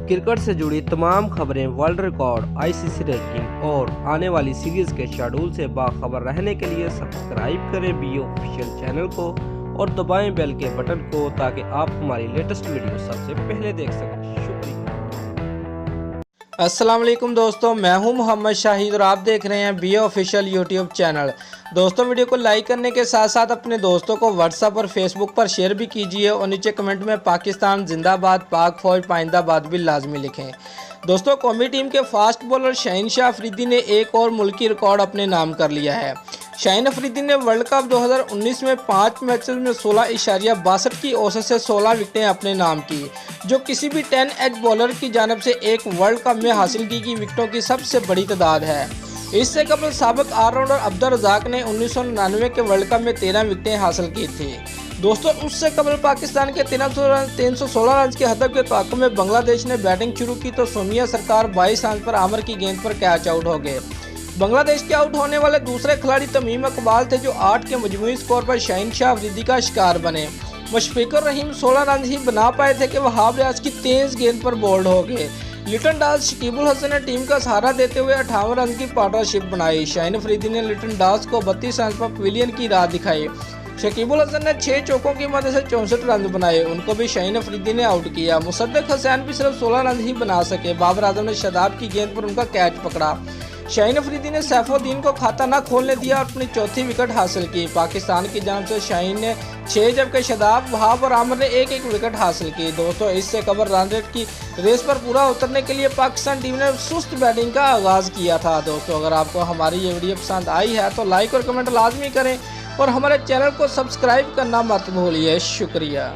Cricket से जुड़ी तमाम खबरें, वर्ल्ड रिकॉर्ड, आईसीसी रैंकिंग और आने वाली सीरीज के शेड्यूल से बाखबर रहने के लिए सब्सक्राइब करें बीओ ऑफिशियल चैनल को और दबाएं बेल के बटन को ताकि आप हमारी लेटेस्ट वीडियो सबसे पहले देख सकें। शुक्रिया। अस्सलाम वालेकुम दोस्तों, मैं हूं मोहम्मद शाहिद और आप देख रहे हैं बीओ ऑफिशियल यूट्यूब चैनल। दोस्तों, वीडियो को लाइक करने के साथ साथ अपने दोस्तों को व्हाट्सएप और फेसबुक पर शेयर भी कीजिए और नीचे कमेंट में पाकिस्तान जिंदाबाद, पाक फौज पाइंदाबाद भी लाजमी लिखें। दोस्तों, कौमी टीम के फास्ट बॉलर शाहीन शाह अफरीदी ने एक और मुल्की रिकॉर्ड अपने नाम कर लिया है। शाहीन अफरीदी ने वर्ल्ड कप 2019 में 5 मैचेस में 16.62 की औसत से 16 विकेटें अपने नाम की, जो किसी भी 10 एज बॉलर की जानिब से एक वर्ल्ड कप में हासिल की गई विकेटों की सबसे बड़ी तादाद है। इससे कबल साबिक ऑलराउंडर अब्दुल रज़ाक ने 1999 के वर्ल्ड कप में 13 विकेटें हासिल की थी। दोस्तों, उससे कबल पाकिस्तान के 316 रन के हदफ के तवक्को में बांग्लादेश ने बैटिंग शुरू की तो सोमिया सरकार 22 रन पर आमिर की गेंद पर कैच आउट हो गए। बांग्लादेश के आउट होने वाले दूसरे खिलाड़ी तमीम इकबाल थे, जो 8 के मजमूई स्कोर पर शाहीन शाह अफरीदी का शिकार बने। मुशफिकुर रहीम 16 रन ही बना पाए थे कि वहाब रियाज की तेज गेंद पर बोल्ड हो गए। लिटन दास शकीबुल हसन ने टीम का सहारा देते हुए 58 रन की पार्टनरशिप बनाई। शाहीन अफरीदी ने लिटन दास को 32 रन पर पवेलियन की राह दिखाई। शकीबुल हसन ने 6 चौकों की मदद से 64 रन बनाए, उनको भी शाहीन अफरीदी ने आउट किया। मुसद्दक हसैन भी सिर्फ 16 रन ही बना सके। बाबर आजम ने शादाब की गेंद पर उनका कैच पकड़ा। शाहीन अफरीदी ने सैफुद्दीन को खाता न खोलने दिया और अपनी चौथी विकेट हासिल की। पाकिस्तान की जानिब से शाहीन ने 6 जबकि शादाब, वहाब और आमिर ने एक विकेट हासिल की। दोस्तों, इससे कबल रन रेट की रेस पर पूरा उतरने के लिए पाकिस्तान टीम ने सुस्त बैटिंग का आगाज़ किया था। दोस्तों, अगर आपको हमारी ये वीडियो पसंद आई है तो लाइक और कमेंट लाजमी करें और हमारे चैनल को सब्सक्राइब करना मत भूलिए। शुक्रिया।